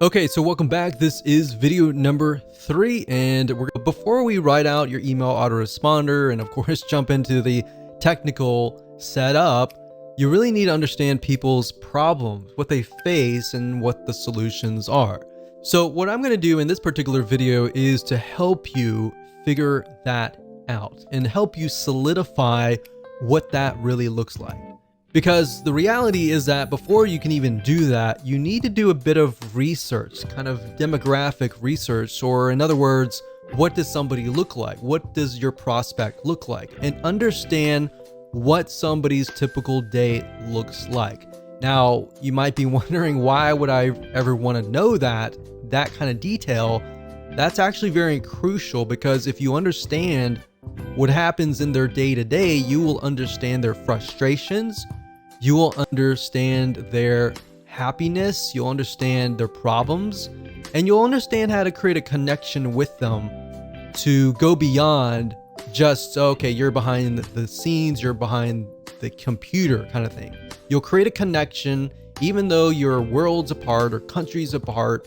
Okay, so welcome back. This is video number 3, and before we write out your email autoresponder and of course jump into the technical setup, you really need to understand people's problems, what they face, and what the solutions are. So what I'm going to do in this particular video is to help you figure that out and help you solidify what that really looks like. Because the reality is that before you can even do that, you need to do a bit of research, kind of demographic research, or in other words, what does somebody look like? What does your prospect look like? And understand what somebody's typical day looks like. Now, you might be wondering, why would I ever want to know that kind of detail? That's actually very crucial, because if you understand what happens in their day-to-day, you will understand their frustrations, you will understand their happiness, you'll understand their problems, and you'll understand how to create a connection with them to go beyond just, okay, you're behind the scenes, you're behind the computer kind of thing. You'll create a connection, even though you're worlds apart or countries apart,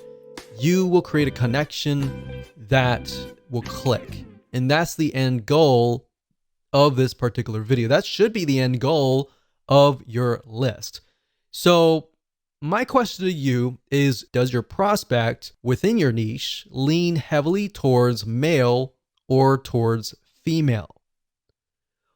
you will create a connection that will click. And that's the end goal of this particular video. That should be the end goal of your list. So my question to you is, does your prospect within your niche lean heavily towards male or towards female?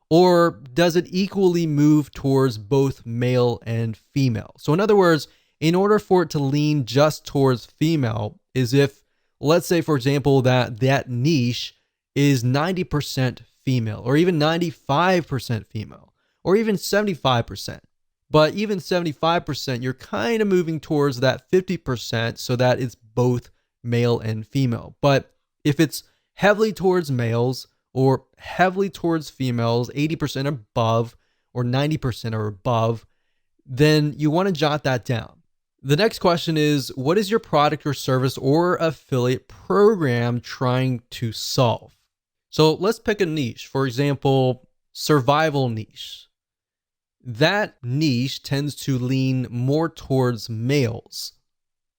Or does it equally move towards both male and female? So in other words, in order for it to lean just towards female, is if, let's say for example, that niche is 90% female, or even 95% female, or even 75%. But even 75%, you're kind of moving towards that 50% so that it's both male and female. But if it's heavily towards males or heavily towards females, 80% above or 90% or above, then you want to jot that down. The next question is, what is your product or service or affiliate program trying to solve? So let's pick a niche. For example, survival niche. That niche tends to lean more towards males.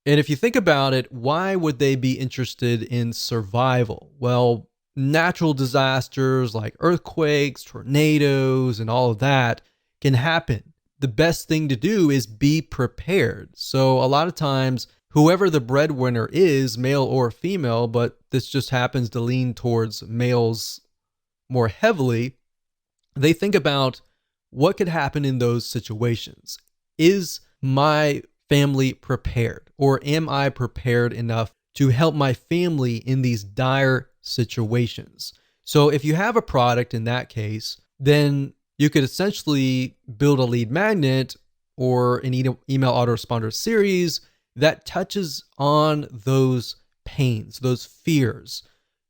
And if you think about it, why would they be interested in survival? Well, natural disasters like earthquakes, tornadoes, and all of that can happen. The best thing to do is be prepared. So a lot of times, whoever the breadwinner is, male or female, but this just happens to lean towards males more heavily, they think about what could happen in those situations. Is my family prepared? Or am I prepared enough to help my family in these dire situations? So if you have a product in that case, then you could essentially build a lead magnet or an email autoresponder series that touches on those pains, those fears,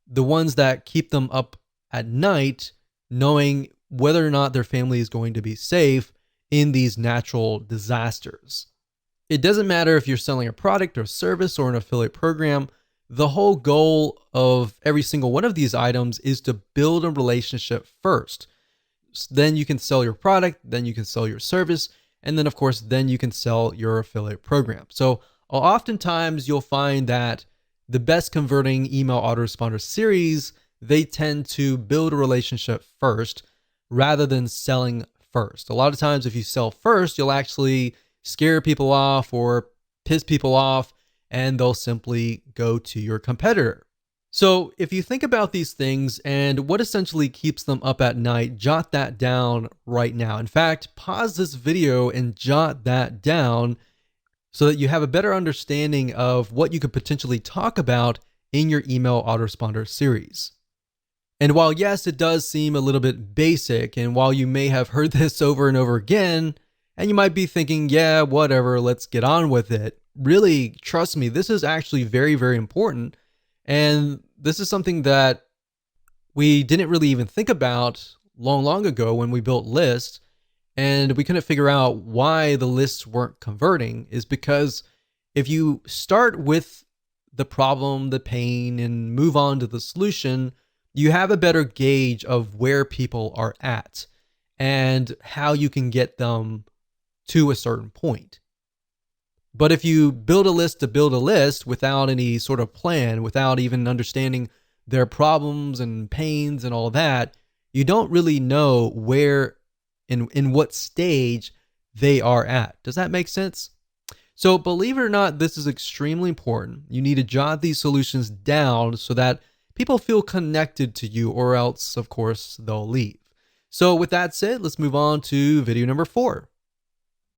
the ones that keep them up at night, knowing whether or not their family is going to be safe in these natural disasters. It doesn't matter if you're selling a product or service or an affiliate program. The whole goal of every single one of these items is to build a relationship first. Then you can sell your product, then you can sell your service, and then of course, then you can sell your affiliate program. So oftentimes you'll find that the best converting email autoresponder series, they tend to build a relationship first rather than selling first. A lot of times if you sell first, you'll actually scare people off or piss people off, and they'll simply go to your competitor. So if you think about these things and what essentially keeps them up at night, jot that down right now. In fact, pause this video and jot that down so that you have a better understanding of what you could potentially talk about in your email autoresponder series. And while yes, it does seem a little bit basic, and while you may have heard this over and over again, and you might be thinking, yeah, whatever, let's get on with it. Really, trust me, this is actually very, very important. And this is something that we didn't really even think about long ago when we built lists, and we couldn't figure out why the lists weren't converting, is because if you start with the problem, the pain, and move on to the solution, you have a better gauge of where people are at and how you can get them to a certain point. But if you build a list to build a list without any sort of plan, without even understanding their problems and pains and all that, you don't really know where, in what stage they are at. Does that make sense? So believe it or not, this is extremely important. You need to jot these solutions down so that people feel connected to you, or else, of course, they'll leave. So with that said, let's move on to video number 4.